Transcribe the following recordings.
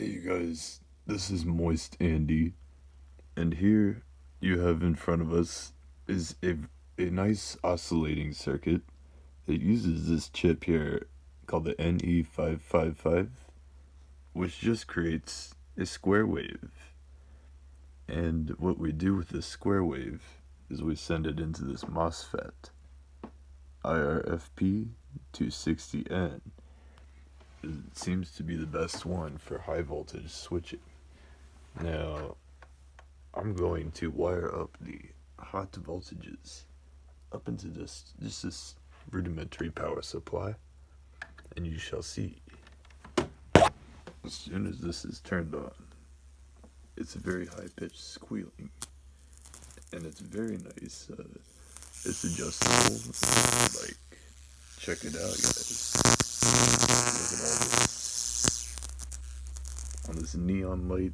Hey you guys, this is Moist Andy, and here you have in front of us is a nice oscillating circuit that uses this chip here called the NE555, which just creates a square wave. And what we do with this square wave is we send it into this MOSFET, IRFP 260N. It seems to be the best one for high voltage switching. Now, I'm going to wire up the hot voltages up into this rudimentary power supply, and you shall see. As soon as this is turned on, it's a very high-pitched squealing, and it's very nice. It's adjustable. Like, check it out, guys. Look at all this on this neon light.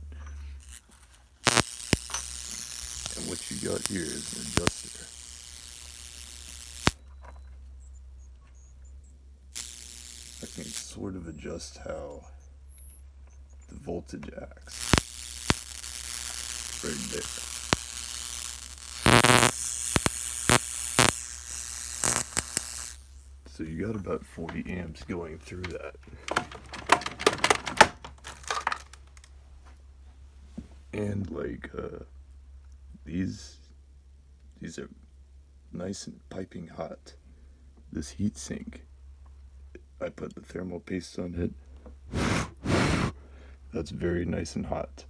And what you got here is an adjuster. I can sort of adjust how the voltage acts right there. So you got about 40 amps going through that. And like these are nice and piping hot. This heat sink, I put the thermal paste on it. That's very nice and hot.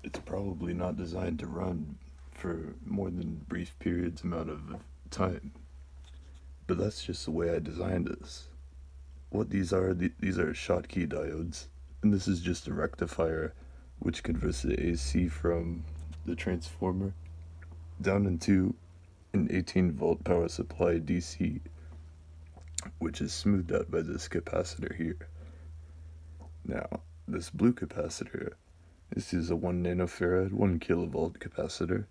It's probably not designed to run for more than brief periods amount of time. But that's just the way I designed this. What these are Schottky diodes, and this is just a rectifier which converts the AC from the transformer down into an 18 volt power supply DC, which is smoothed out by this capacitor here. Now, this blue capacitor, this is a 1 nanofarad, 1 kilovolt capacitor.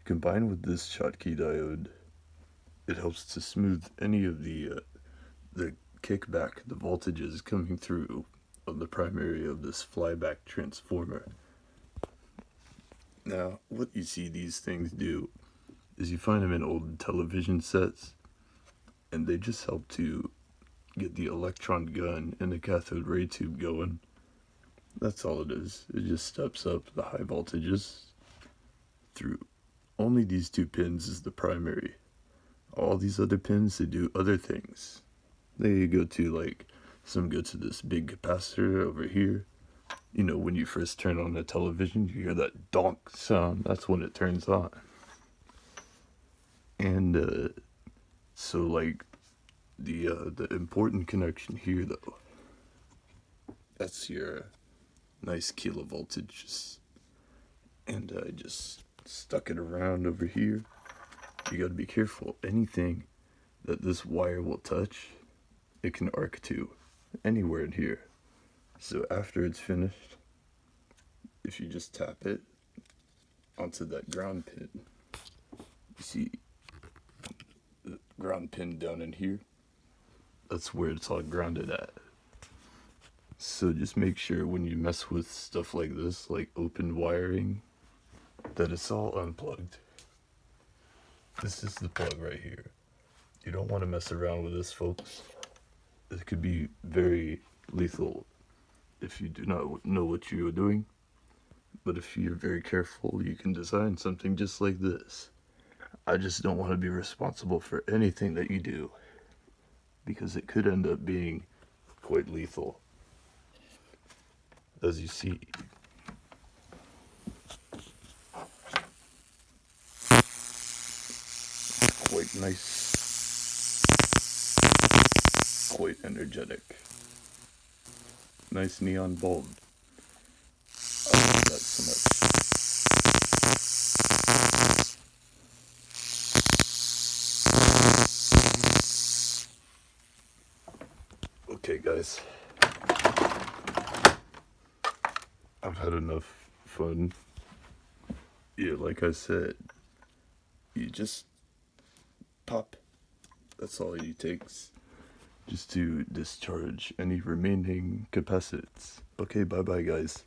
Combined with this Schottky diode, it helps to smooth any of the kickback, the voltages coming through on the primary of this flyback transformer. Now, what you see these things do is you find them in old television sets, and they just help to get the electron gun and the cathode ray tube going. That's all it is. It just steps up the high voltages through. Only these two pins is the primary. All these other pins, they do other things. They go to some go to this big capacitor over here. You know, when you first turn on the television, you hear that donk sound. That's when it turns on. And so like the important connection here though, that's your nice kilovoltages. And I just stuck it around over here. You gotta be careful. Anything that this wire will touch, it can arc to anywhere in here. So after it's finished, if you just tap it onto that ground pin, you see the ground pin down in here, that's where it's all grounded at. So just make sure when you mess with stuff like this, like open wiring, that it's all unplugged. This is the plug right here. You don't want to mess around with this, folks. It could be very lethal if you do not know what you are doing. But if you're very careful, you can design something just like this. I just don't want to be responsible for anything that you do, because it could end up being quite lethal. As you see, quite nice, quite energetic. Nice neon bulb. I love that so much. Okay, guys. I've had enough fun. Yeah, like I said, you just pop. That's all it takes. just to discharge any remaining capacitance. Okay, bye bye guys.